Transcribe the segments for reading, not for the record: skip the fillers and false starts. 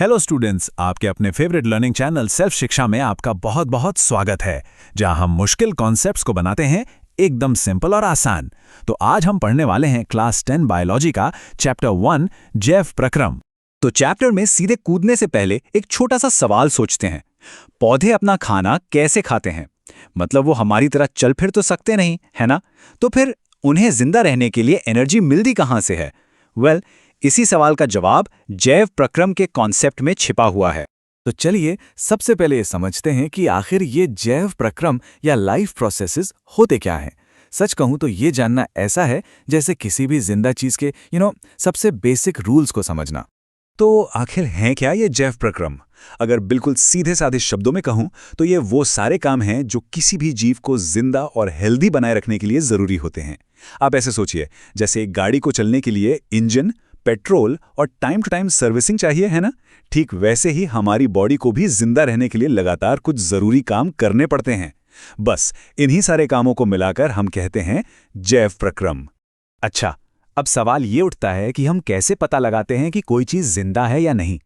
Hello students, आपके अपने favourite learning channel self शिक्षा में आपका बहुत बहुत स्वागत है, जहां हम मुश्किल कॉन्सेप्ट्स को बनाते हैं एकदम सिंपल और आसान। तो आज हम पढ़ने वाले हैं क्लास 10 बायोलॉजी का चैप्टर 1 जैव प्रक्रम। तो चैप्टर में सीधे कूदने से पहले एक छोटा सा सवाल सोचते हैं। पौधे अपना खाना कैसे खाते हैं? मतलब वो हमारी तरह चल फिर तो सकते नहीं, है ना? तो फिर उन्हें जिंदा रहने के लिए एनर्जी मिलती कहाँ से है? इसी सवाल का जवाब जैव प्रक्रम के कॉन्सेप्ट में छिपा हुआ है। तो चलिए सबसे पहले ये समझते हैं कि आखिर ये जैव प्रक्रम या लाइफ प्रोसेसेस होते क्या हैं। सच कहूं तो ये जानना ऐसा है जैसे किसी भी जिंदा चीज के सबसे बेसिक रूल्स को समझना। तो आखिर हैं क्या ये जैव प्रक्रम? अगर बिल्कुल सीधे साधे शब्दों में कहूं तो ये वो सारे काम हैं जो किसी भी जीव को जिंदा और हेल्दी बनाए रखने के लिए जरूरी होते हैं। आप ऐसे सोचिए, जैसे एक गाड़ी को चलने के लिए इंजन, पेट्रोल और टाइम टू टाइम सर्विसिंग चाहिए, है ना? ठीक वैसे ही हमारी बॉडी को भी जिंदा रहने के लिए लगातार कुछ जरूरी काम करने पड़ते हैं। बस इन्हीं सारे कामों को मिलाकर हम कहते हैं जैव प्रक्रम। अच्छा, अब सवाल ये उठता है कि हम कैसे पता लगाते हैं कि कोई चीज जिंदा है या नहीं।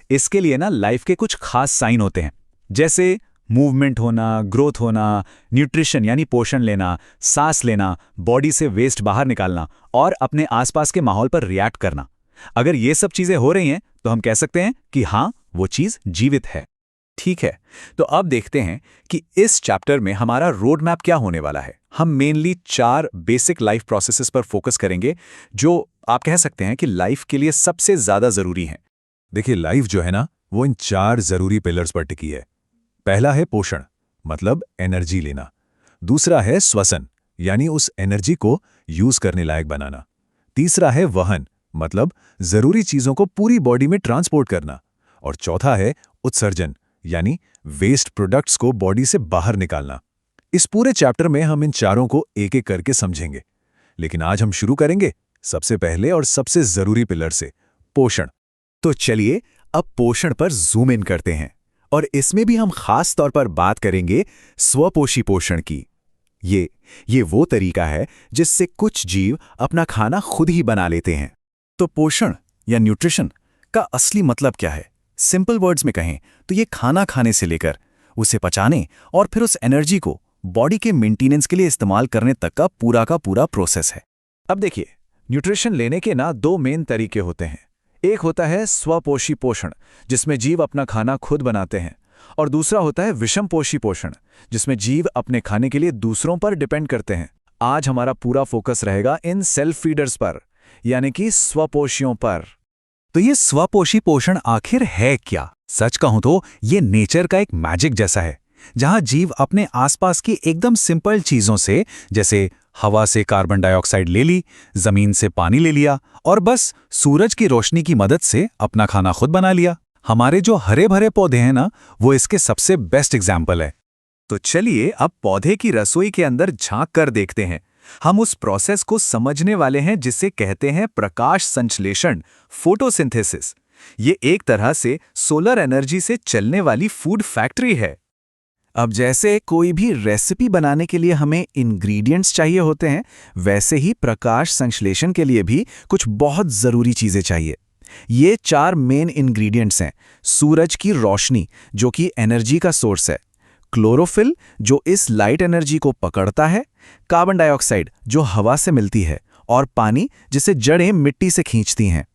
इसके लिए लाइफ के कुछ खास साइन होते हैं, जैसे मूवमेंट होना, ग्रोथ होना, न्यूट्रिशन यानी पोषण लेना, सांस लेना, बॉडी से वेस्ट बाहर निकालना और अपने आसपास के माहौल पर रिएक्ट करना। अगर ये सब चीजें हो रही हैं तो हम कह सकते हैं कि हाँ, वो चीज जीवित है। ठीक है, तो अब देखते हैं कि इस चैप्टर में हमारा रोड मैप क्या होने वाला है। हम मेनली 4 बेसिक लाइफ प्रोसेसेस पर फोकस करेंगे, जो आप कह सकते हैं कि लाइफ के लिए सबसे ज्यादा जरूरी हैं। देखिए, लाइफ जो है ना, वो इन 4 जरूरी पिलर्स पर टिकी है। पहला है पोषण, मतलब एनर्जी लेना। दूसरा है श्वसन, यानी उस एनर्जी को यूज करने लायक बनाना। तीसरा है वहन, मतलब जरूरी चीजों को पूरी बॉडी में ट्रांसपोर्ट करना। और चौथा है उत्सर्जन, यानी वेस्ट प्रोडक्ट्स को बॉडी से बाहर निकालना। इस पूरे चैप्टर में हम इन चारों को एक एक करके समझेंगे, लेकिन आज हम शुरू करेंगे सबसे पहले और सबसे जरूरी पिलर से, पोषण। तो चलिए अब पोषण पर जूम इन करते हैं, और इसमें भी हम खास तौर पर बात करेंगे स्वपोषी पोषण की। ये वो तरीका है जिससे कुछ जीव अपना खाना खुद ही बना लेते हैं। तो पोषण या न्यूट्रिशन का असली मतलब क्या है? सिंपल वर्ड्स में कहें तो ये खाना खाने से लेकर उसे पचाने और फिर उस एनर्जी को बॉडी के मेंटेनेंस के लिए इस्तेमाल करने तक का पूरा प्रोसेस है। अब देखिए, न्यूट्रिशन लेने के 2 मेन तरीके होते हैं। एक होता है स्वपोषी पोषण, जिसमें जीव अपना खाना खुद बनाते हैं, और दूसरा होता है विषमपोषी पोषण, जिसमें जीव अपने खाने के लिए दूसरों पर डिपेंड करते हैं। आज हमारा पूरा फोकस रहेगा इन सेल्फ फीडर्स पर, यानी कि स्वपोषियों पर। तो ये स्वपोषी पोषण आखिर है क्या? सच कहूं तो ये नेचर का एक मैजिक जैसा है, जहां जीव अपने आसपास की एकदम सिंपल चीजों से, जैसे हवा से कार्बन डाइऑक्साइड ले ली, जमीन से पानी ले लिया और बस सूरज की रोशनी की मदद से अपना खाना खुद बना लिया। हमारे जो हरे भरे पौधे हैं ना, वो इसके सबसे बेस्ट एग्जाम्पल है। तो चलिए अब पौधे की रसोई के अंदर झांक कर देखते हैं। हम उस प्रोसेस को समझने वाले हैं जिसे कहते हैं प्रकाश संश्लेषण, फोटोसिंथेसिस। ये एक तरह से सोलर एनर्जी से चलने वाली फूड फैक्ट्री है। अब जैसे कोई भी रेसिपी बनाने के लिए हमें इंग्रेडिएंट्स चाहिए होते हैं, वैसे ही प्रकाश संश्लेषण के लिए भी कुछ बहुत जरूरी चीजें चाहिए। ये 4 मेन इंग्रेडिएंट्स हैं। सूरज की रोशनी, जो कि एनर्जी का सोर्स है। क्लोरोफिल, जो इस लाइट एनर्जी को पकड़ता है। कार्बन डाइऑक्साइड, जो हवा से मिलती है। और पानी, जिसे जड़ें मिट्टी से खींचती हैं।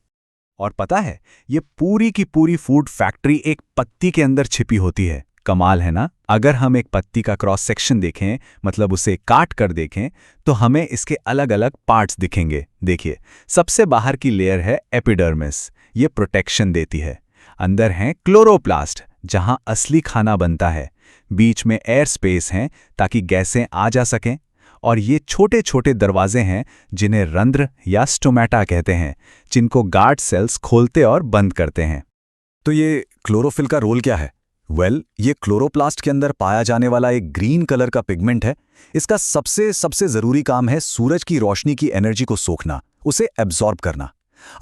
और पता है, ये पूरी की पूरी फूड फैक्ट्री एक पत्ती के अंदर छिपी होती है। कमाल है ना? अगर हम एक पत्ती का क्रॉस सेक्शन देखें, मतलब उसे काट कर देखें, तो हमें इसके अलग अलग पार्ट्स दिखेंगे। देखिए, सबसे बाहर की लेयर है एपिडर्मिस, ये प्रोटेक्शन देती है। अंदर है क्लोरोप्लास्ट, जहां असली खाना बनता है। बीच में एयर स्पेस हैं ताकि गैसें आ जा सकें। और ये छोटे छोटे दरवाजे हैं जिन्हें रंध्र या स्टोमेटा कहते हैं, जिनको गार्ड सेल्स खोलते और बंद करते हैं। तो ये क्लोरोफिल का रोल क्या है? ये क्लोरोप्लास्ट के अंदर पाया जाने वाला एक ग्रीन कलर का पिगमेंट है। इसका सबसे जरूरी काम है सूरज की रोशनी की एनर्जी को सोखना, उसे एब्जॉर्ब करना।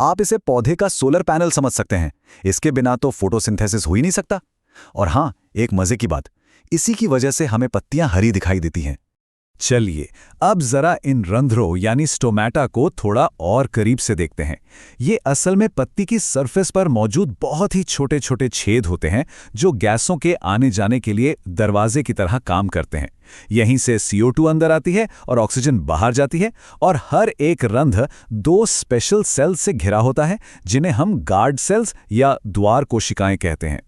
आप इसे पौधे का सोलर पैनल समझ सकते हैं। इसके बिना तो फोटोसिंथेसिस हो ही नहीं सकता। और हाँ, एक मजे की बात, इसी की वजह से हमें पत्तियां हरी दिखाई देती हैं। चलिए अब जरा इन रंध्रों यानी स्टोमेटा को थोड़ा और करीब से देखते हैं। ये असल में पत्ती की सरफेस पर मौजूद बहुत ही छोटे छोटे छेद होते हैं जो गैसों के आने जाने के लिए दरवाजे की तरह काम करते हैं। यहीं से CO2 अंदर आती है और ऑक्सीजन बाहर जाती है, और हर एक रंध्र 2 स्पेशल सेल्स से घिरा होता है जिन्हें हम गार्ड सेल्स या द्वार कोशिकाएं कहते हैं।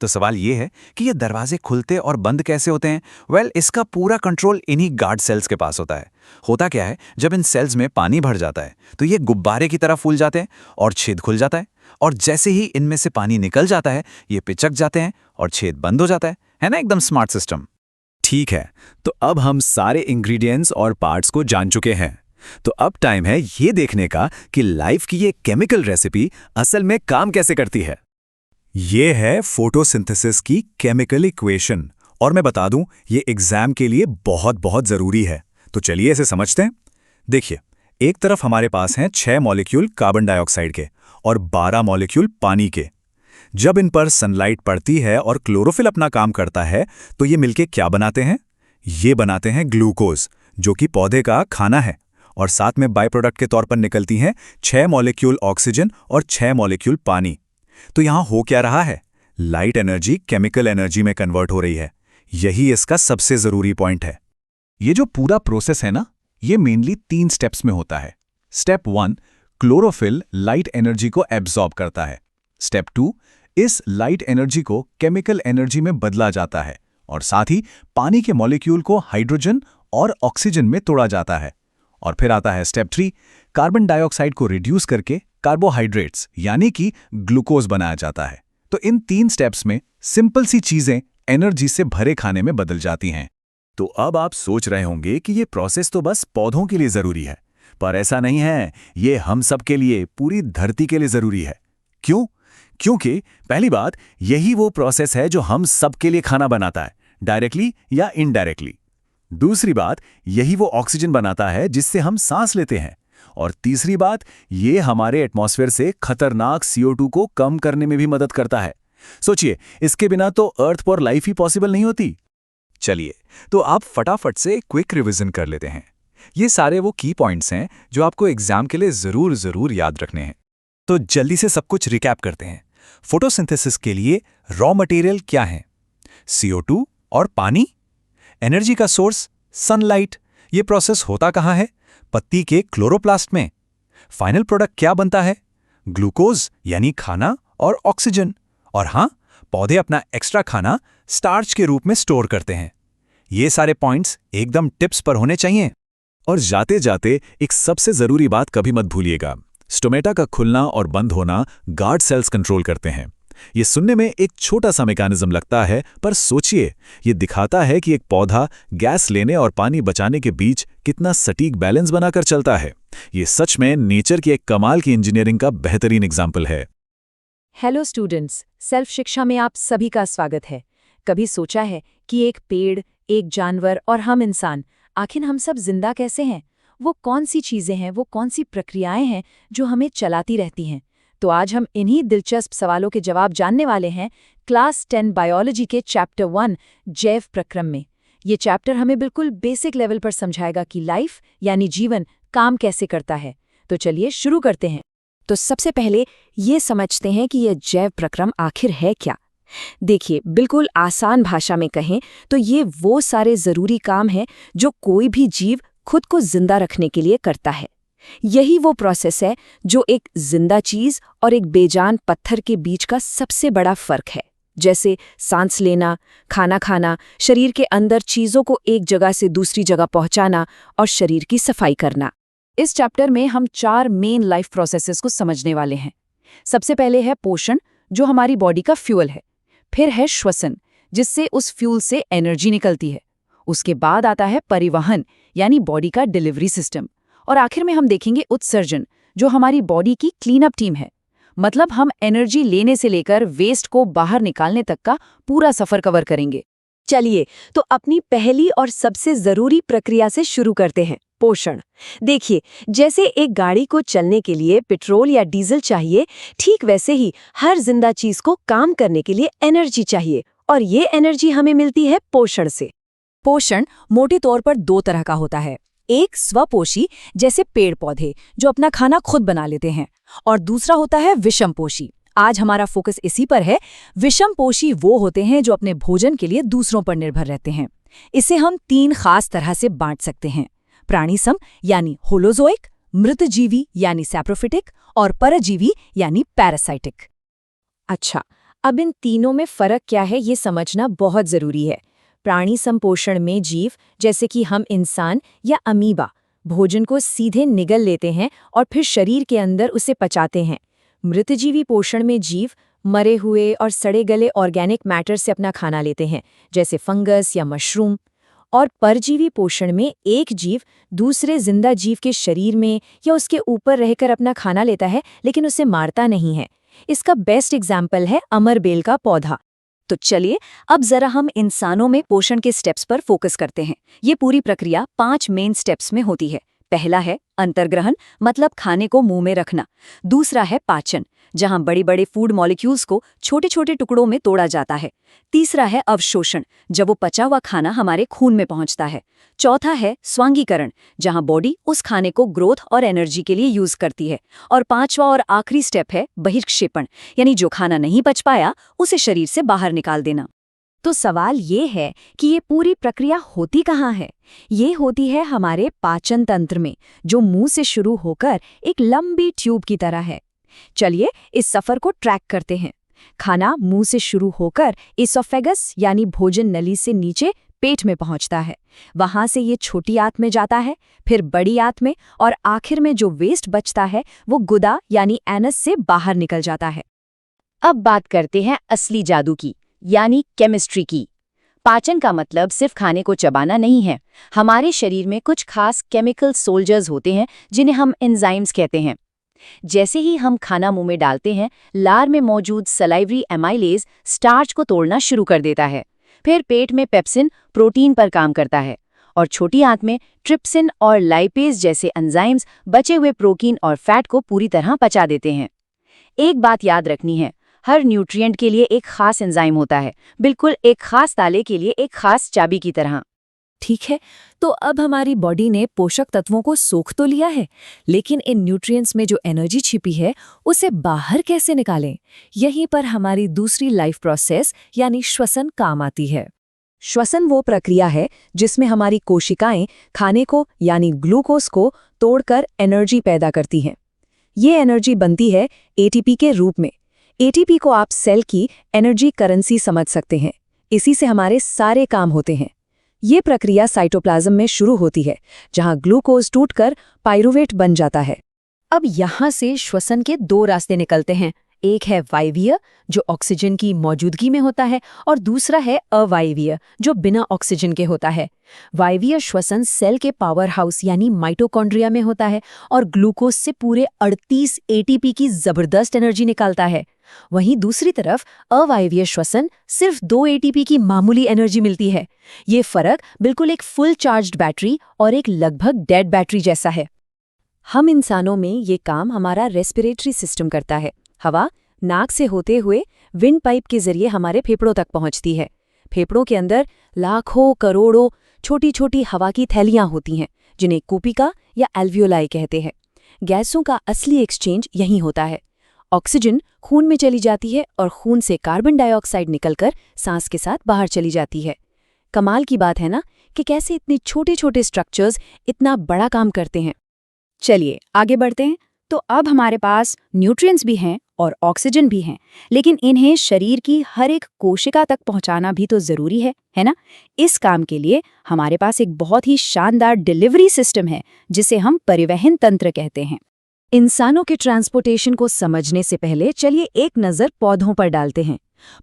तो सवाल ये है कि ये दरवाजे खुलते और बंद कैसे होते हैं? वेल, इसका पूरा कंट्रोल इन्हीं गार्ड सेल्स के पास होता है। होता क्या है, जब इन सेल्स में पानी भर जाता है तो ये गुब्बारे की तरह फूल जाते हैं और छेद खुल जाता है, और जैसे ही इनमें से पानी निकल जाता है ये पिचक जाते हैं और छेद बंद हो जाता है ना? एकदम स्मार्ट सिस्टम। ठीक है, तो अब हम सारे इंग्रेडिएंट्स और पार्ट्स को जान चुके हैं। तो अब टाइम है ये देखने का कि लाइफ की ये केमिकल रेसिपी असल में काम कैसे करती है। ये है फोटोसिंथेसिस की केमिकल इक्वेशन, और मैं बता दूं ये एग्जाम के लिए बहुत बहुत जरूरी है। तो चलिए इसे समझते हैं। देखिए, एक तरफ हमारे पास हैं 6 मॉलिक्यूल कार्बन डाइऑक्साइड के और 12 मॉलिक्यूल पानी के। जब इन पर सनलाइट पड़ती है और क्लोरोफिल अपना काम करता है तो ये मिलके क्या बनाते हैं? ये बनाते हैं ग्लूकोज, जो कि पौधे का खाना है, और साथ में बाय प्रोडक्ट के तौर पर निकलती हैं 6 मॉलिक्यूल ऑक्सीजन और 6 मॉलिक्यूल पानी। तो यहां हो क्या रहा है? लाइट एनर्जी केमिकल एनर्जी में कन्वर्ट हो रही है। यही इसका सबसे जरूरी पॉइंट है। ये जो पूरा प्रोसेस है ना, ये मेनली 3 स्टेप्स में होता है। स्टेप 1, क्लोरोफिल लाइट एनर्जी को एब्जॉर्ब करता है। स्टेप 2, इस लाइट एनर्जी को केमिकल एनर्जी में बदला जाता है, और साथ ही पानी के मॉलिक्यूल को हाइड्रोजन और ऑक्सीजन में तोड़ा जाता है। और फिर आता है स्टेप 3, कार्बन डाइऑक्साइड को रिड्यूस करके कार्बोहाइड्रेट्स यानी कि ग्लूकोज बनाया जाता है। तो इन 3 स्टेप्स में सिंपल सी चीजें एनर्जी से भरे खाने में बदल जाती हैं। तो अब आप सोच रहे होंगे कि ये प्रोसेस तो बस पौधों के लिए जरूरी है, पर ऐसा नहीं है। ये हम सब के लिए, पूरी धरती के लिए जरूरी है। क्यों? क्योंकि पहली बात, यही वो प्रोसेस है जो हम सब के लिए खाना बनाता है, डायरेक्टली या इनडायरेक्टली। दूसरी बात, यही वो ऑक्सीजन बनाता है जिससे हम सांस लेते हैं। और तीसरी बात, ये हमारे एटमॉस्फेयर से खतरनाक CO2 को कम करने में भी मदद करता है। सोचिए, इसके बिना तो अर्थ पर लाइफ ही पॉसिबल नहीं होती। चलिए, तो आप फटाफट से क्विक रिवीजन कर लेते हैं। ये सारे वो की पॉइंट्स हैं जो आपको एग्जाम के लिए जरूर याद रखने हैं। तो जल्दी से सब कुछ रिकैप करते हैं। फोटोसिंथेसिस के लिए रॉ मटेरियल क्या है? CO2 और पानी। एनर्जी का सोर्स सनलाइट। ये प्रोसेस होता कहाँ है? पत्ती के क्लोरोप्लास्ट में। फाइनल प्रोडक्ट क्या बनता है? ग्लूकोज यानी खाना और ऑक्सीजन। और हाँ, पौधे अपना एक्स्ट्रा खाना स्टार्च के रूप में स्टोर करते हैं। ये सारे पॉइंट्स एकदम टिप्स पर होने चाहिए। और जाते जाते एक सबसे जरूरी बात कभी मत भूलिएगा, स्टोमेटा का खुलना और बंद होना गार्ड सेल्स कंट्रोल करते हैं। ये सुनने में एक छोटा सा मैकेनिज्म लगता है, पर सोचिए, ये दिखाता है कि एक पौधा गैस लेने और पानी बचाने के बीच कितना सटीक बैलेंस बनाकर चलता है। ये सच में नेचर की एक कमाल की इंजीनियरिंग का बेहतरीन एग्जाम्पल है। हेलो स्टूडेंट्स, सेल्फ शिक्षा में आप सभी का स्वागत है। कभी सोचा है कि एक पेड़, एक जानवर और हम इंसान, आखिर हम सब जिंदा कैसे हैं? वो कौन सी चीजें हैं, वो कौन सी प्रक्रियाएं हैं जो हमें चलाती रहती हैं? तो आज हम इन्हीं दिलचस्प सवालों के जवाब जानने वाले हैं क्लास 10 बायोलॉजी के चैप्टर 1 जैव प्रक्रम में। ये चैप्टर हमें बिल्कुल बेसिक लेवल पर समझाएगा कि लाइफ यानी जीवन काम कैसे करता है। तो चलिए शुरू करते हैं। तो सबसे पहले ये समझते हैं कि यह जैव प्रक्रम आखिर है क्या। देखिए, बिल्कुल आसान भाषा में कहें तो ये वो सारे जरूरी काम हैं जो कोई भी जीव खुद को जिंदा रखने के लिए करता है। यही वो प्रोसेस है जो एक जिंदा चीज और एक बेजान पत्थर के बीच का सबसे बड़ा फर्क है। जैसे सांस लेना, खाना खाना, शरीर के अंदर चीजों को एक जगह से दूसरी जगह पहुंचाना और शरीर की सफाई करना। इस चैप्टर में हम 4 मेन लाइफ प्रोसेसेस को समझने वाले हैं। सबसे पहले है पोषण, जो हमारी बॉडी का फ्यूल है। फिर है श्वसन, जिससे उस फ्यूल से एनर्जी निकलती है। उसके बाद आता है परिवहन, यानी बॉडी का डिलीवरी सिस्टम। और आखिर में हम देखेंगे उत्सर्जन, जो हमारी बॉडी की क्लीनअप टीम है। मतलब हम एनर्जी लेने से लेकर वेस्ट को बाहर निकालने तक का पूरा सफर कवर करेंगे। चलिए, तो अपनी पहली और सबसे जरूरी प्रक्रिया से शुरू करते हैं, पोषण। देखिए, जैसे एक गाड़ी को चलने के लिए पेट्रोल या डीजल चाहिए, ठीक वैसे ही हर जिंदा चीज को काम करने के लिए एनर्जी चाहिए, और ये एनर्जी हमें मिलती है पोषण से। पोषण मोटे तौर पर दो तरह का होता है। एक स्वपोषी, जैसे पेड़ पौधे जो अपना खाना खुद बना लेते हैं, और दूसरा होता है विषमपोषी। आज हमारा फोकस इसी पर है। विषमपोषी वो होते हैं जो अपने भोजन के लिए दूसरों पर निर्भर रहते हैं। इसे हम तीन खास तरह से बांट सकते हैं: प्राणीसम यानी होलोजोइक, मृतजीवी यानी सैप्रोफिटिक, और परजीवी यानी पैरासाइटिक। अच्छा, अब इन तीनों में फर्क क्या है ये समझना बहुत जरूरी है। प्राणी संपोषण में जीव, जैसे कि हम इंसान या अमीबा, भोजन को सीधे निगल लेते हैं और फिर शरीर के अंदर उसे पचाते हैं। मृतजीवी पोषण में जीव मरे हुए और सड़े गले ऑर्गेनिक मैटर से अपना खाना लेते हैं, जैसे फंगस या मशरूम। और परजीवी पोषण में एक जीव दूसरे जिंदा जीव के शरीर में या उसके ऊपर रहकर अपना खाना लेता है, लेकिन उसे मारता नहीं है। इसका बेस्ट एग्जाम्पल है अमरबेल का पौधा। तो चलिए अब जरा हम इंसानों में पोषण के स्टेप्स पर फोकस करते हैं। ये पूरी प्रक्रिया 5 मेन स्टेप्स में होती है। पहला है अंतर्ग्रहण, मतलब खाने को मुंह में रखना। दूसरा है पाचन, जहां बड़े बड़े फूड मॉलिक्यूल्स को छोटे छोटे टुकड़ों में तोड़ा जाता है। तीसरा है अवशोषण, जब वो पचा हुआ खाना हमारे खून में पहुंचता है। चौथा है स्वांगीकरण, जहां बॉडी उस खाने को ग्रोथ और एनर्जी के लिए यूज करती है। और पांचवा और आखिरी स्टेप है बहिर्क्षेपण, यानी जो खाना नहीं पच पाया उसे शरीर से बाहर निकाल देना। तो सवाल ये है कि ये पूरी प्रक्रिया होती कहाँ है? ये होती है हमारे पाचन तंत्र में, जो मुंह से शुरू होकर एक लंबी ट्यूब की तरह है। चलिए इस सफर को ट्रैक करते हैं। खाना मुंह से शुरू होकर इसोफेगस यानी भोजन नली से नीचे पेट में पहुंचता है। वहां से ये छोटी आंत में जाता है, फिर बड़ी आंत में, और आखिर में जो वेस्ट बचता है वो गुदा यानी एनस से बाहर निकल जाता है। अब बात करते हैं असली जादू की, यानी केमिस्ट्री की। पाचन का मतलब सिर्फ खाने को चबाना नहीं है। हमारे शरीर में कुछ खास केमिकल सोल्जर्स होते हैं जिन्हें हम एंजाइम्स कहते हैं। जैसे ही हम खाना मुंह में डालते हैं, लार में मौजूद सलाइवरी एमाइलेज स्टार्च को तोड़ना शुरू कर देता है। फिर पेट में पेप्सिन प्रोटीन पर काम करता है, और छोटी आंत में ट्रिप्सिन और लाइपेज जैसे एंजाइम्स बचे हुए प्रोटीन और फैट को पूरी तरह पचा देते हैं। एक बात याद रखनी है, हर न्यूट्रिएंट के लिए एक खास एंजाइम होता है, बिल्कुल एक खास ताले के लिए एक खास चाबी की तरह। ठीक है, तो अब हमारी बॉडी ने पोषक तत्वों को सोख तो लिया है, लेकिन इन न्यूट्रिएंट्स में जो एनर्जी छिपी है उसे बाहर कैसे निकालें? यहीं पर हमारी दूसरी लाइफ प्रोसेस यानी श्वसन काम आती है। श्वसन वो प्रक्रिया है जिसमें हमारी कोशिकाएं खाने को यानी ग्लूकोज को तोड़कर एनर्जी पैदा करती हैं। ये एनर्जी बनती है एटीपी के रूप में। एटीपी को आप सेल की एनर्जी करेंसी समझ सकते हैं। इसी से हमारे सारे काम होते हैं। ये प्रक्रिया साइटोप्लाज्म में शुरू होती है, जहां ग्लूकोज टूटकर पाइरूवेट बन जाता है। अब यहाँ से श्वसन के 2 रास्ते निकलते हैं। एक है वायवीय, जो ऑक्सीजन की मौजूदगी में होता है, और दूसरा है अवायवीय, जो बिना ऑक्सीजन के होता है। वायवीय श्वसन सेल के पावर हाउस यानी माइटोकॉन्ड्रिया में होता है और ग्लूकोज से पूरे 38 एटीपी की जबरदस्त एनर्जी निकालता है। वहीं दूसरी तरफ अवायवीय श्वसन सिर्फ 2 एटीपी की मामूली एनर्जी मिलती है। ये फर्क बिल्कुल एक फुल चार्ज्ड बैटरी और एक लगभग डेड बैटरी जैसा है। हम इंसानों में ये काम हमारा रेस्पिरेटरी सिस्टम करता है। हवा नाक से होते हुए विंड पाइप के जरिए हमारे फेफड़ों तक पहुंचती है। फेफड़ों के अंदर लाखों करोड़ों छोटी छोटी हवा की थैलियां होती हैं, जिन्हें कूपिका या एल्वियोलाई कहते हैं। गैसों का असली एक्सचेंज यहीं होता है। ऑक्सीजन खून में चली जाती है और खून से कार्बन डाइऑक्साइड निकलकर सांस के साथ बाहर चली जाती है। कमाल की बात है ना कि कैसे इतने छोटे छोटे स्ट्रक्चर्स इतना बड़ा काम करते हैं। चलिए आगे बढ़ते हैं। तो अब हमारे पास न्यूट्रिएंट्स भी हैं और ऑक्सीजन भी हैं, लेकिन इन्हें शरीर की हर एक कोशिका तक पहुंचाना भी तो जरूरी है ना? इस काम के लिए हमारे पास एक बहुत ही शानदार डिलीवरी सिस्टम है, जिसे हम परिवहन तंत्र कहते हैं। इंसानों के ट्रांसपोर्टेशन को समझने से पहले चलिए एक नज़र पौधों पर डालते हैं।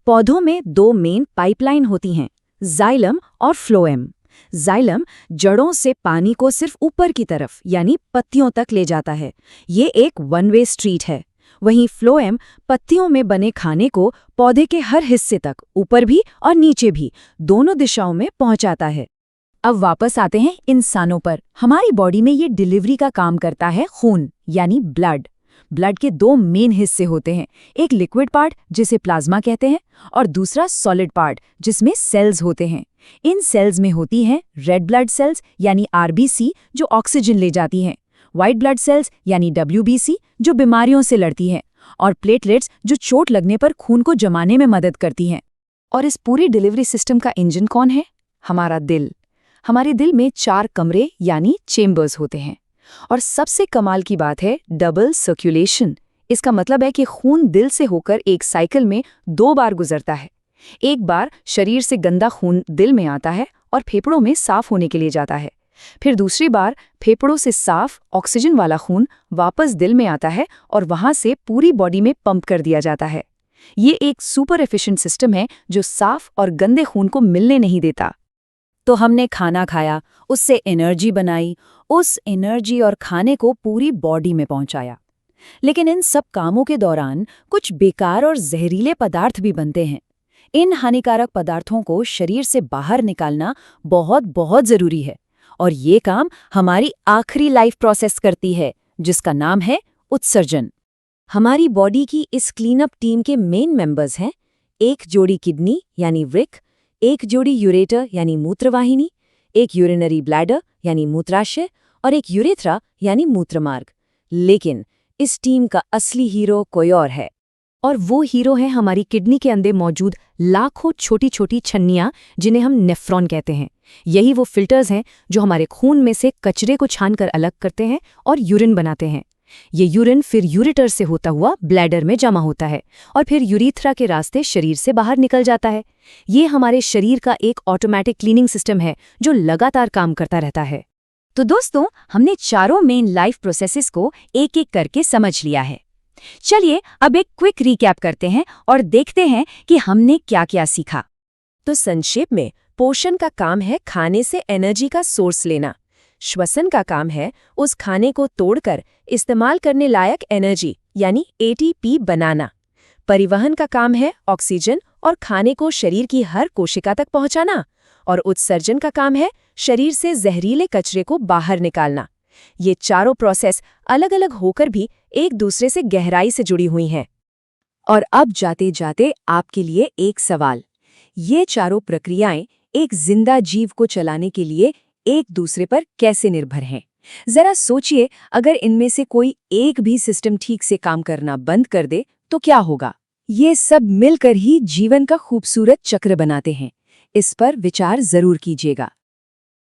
पौधों में 2 मेन पाइपलाइन होती हैं, जाइलम और फ्लोएम। जाइलम जड़ों से पानी को सिर्फ ऊपर की तरफ यानी पत्तियों तक ले जाता है। ये एक 1 वे स्ट्रीट है। वहीं फ्लोएम पत्तियों में बने खाने को पौधे के हर हिस्से तक, ऊपर भी और नीचे भी, दोनों दिशाओं में पहुंचाता है। अब वापस आते हैं इंसानों पर। हमारी बॉडी में ये डिलीवरी का काम करता है खून यानी ब्लड। ब्लड के 2 मेन हिस्से होते हैं, एक लिक्विड पार्ट जिसे प्लाज्मा कहते हैं और दूसरा सॉलिड पार्ट जिसमें सेल्स होते हैं। इन सेल्स में होती हैं रेड ब्लड सेल्स यानी आरबीसी जो ऑक्सीजन ले जाती हैं, व्हाइट ब्लड सेल्स यानी डब्ल्यूबीसी जो बीमारियों से लड़ती हैं, और प्लेटलेट्स जो चोट लगने पर खून को जमाने में मदद करती हैं। और इस पूरी डिलीवरी सिस्टम का इंजन कौन है? हमारा दिल। हमारे दिल में 4 कमरे यानी चेम्बर्स होते हैं। और सबसे कमाल की बात है डबल सर्कुलेशन। इसका मतलब है कि खून दिल से होकर एक साइकिल में 2 बार गुजरता है। एक बार शरीर से गंदा खून दिल में आता है और फेफड़ों में साफ होने के लिए जाता है। फिर दूसरी बार फेफड़ों से साफ ऑक्सीजन वाला खून वापस दिल में आता है और वहां से पूरी बॉडी में पंप कर दिया जाता है। ये एक सुपर एफिशिएंट सिस्टम है जो साफ और गंदे खून को मिलने नहीं देता। तो हमने खाना खाया, उससे एनर्जी बनाई, उस एनर्जी और खाने को पूरी बॉडी में पहुंचाया। लेकिन इन सब कामों के दौरान कुछ बेकार और जहरीले पदार्थ भी बनते हैं। इन हानिकारक पदार्थों को शरीर से बाहर निकालना बहुत बहुत जरूरी है, और ये काम हमारी आखिरी लाइफ प्रोसेस करती है, जिसका नाम है उत्सर्जन। हमारी बॉडी की इस क्लीनअप टीम के मेन मेंबर्स हैं एक जोड़ी किडनी यानी वृक्क, एक जोड़ी यूरेटर यानी मूत्रवाहिनी, एक यूरिनरी ब्लैडर यानी मूत्राशय और एक यूरेथ्रा यानी मूत्रमार्ग। लेकिन इस टीम का असली हीरो कोई और है, और वो हीरो है हमारी किडनी के अंदर मौजूद लाखों छोटी छोटी छन्नियां जिन्हें हम नेफ्रॉन कहते हैं। यही वो फिल्टर्स हैं जो हमारे खून में से कचरे को छानकर अलग करते हैं और यूरिन बनाते हैं। ये यूरिन फिर यूरेटर से होता हुआ ब्लैडर में जमा होता है और फिर यूरीथ्रा के रास्ते शरीर से बाहर निकल जाता है। ये हमारे शरीर का एक ऑटोमेटिक क्लीनिंग सिस्टम है जो लगातार काम करता रहता है। तो दोस्तों, हमने चारों मेन लाइफ प्रोसेसेस को एक एक करके समझ लिया है। चलिए अब एक क्विक रिकैप करते हैं और देखते हैं कि हमने क्या क्या सीखा। तो संक्षेप में, पोषण का काम है खाने से एनर्जी का सोर्स लेना। श्वसन का काम है उस खाने को तोड़कर इस्तेमाल करने लायक एनर्जी यानी एटीपी बनाना। परिवहन का काम है ऑक्सीजन और खाने को शरीर की हर कोशिका तक पहुंचाना। और उत्सर्जन का काम है शरीर से जहरीले कचरे को बाहर निकालना। ये चारों प्रोसेस अलग अलग होकर भी एक दूसरे से गहराई से जुड़ी हुई हैं। और अब जाते जाते आपके लिए एक सवाल। ये चारों प्रक्रियाएं एक जिंदा जीव को चलाने के लिए एक दूसरे पर कैसे निर्भर हैं? जरा सोचिए, अगर इनमें से कोई एक भी सिस्टम ठीक से काम करना बंद कर दे तो क्या होगा? ये सब मिलकर ही जीवन का खूबसूरत चक्र बनाते हैं। इस पर विचार जरूर कीजिएगा।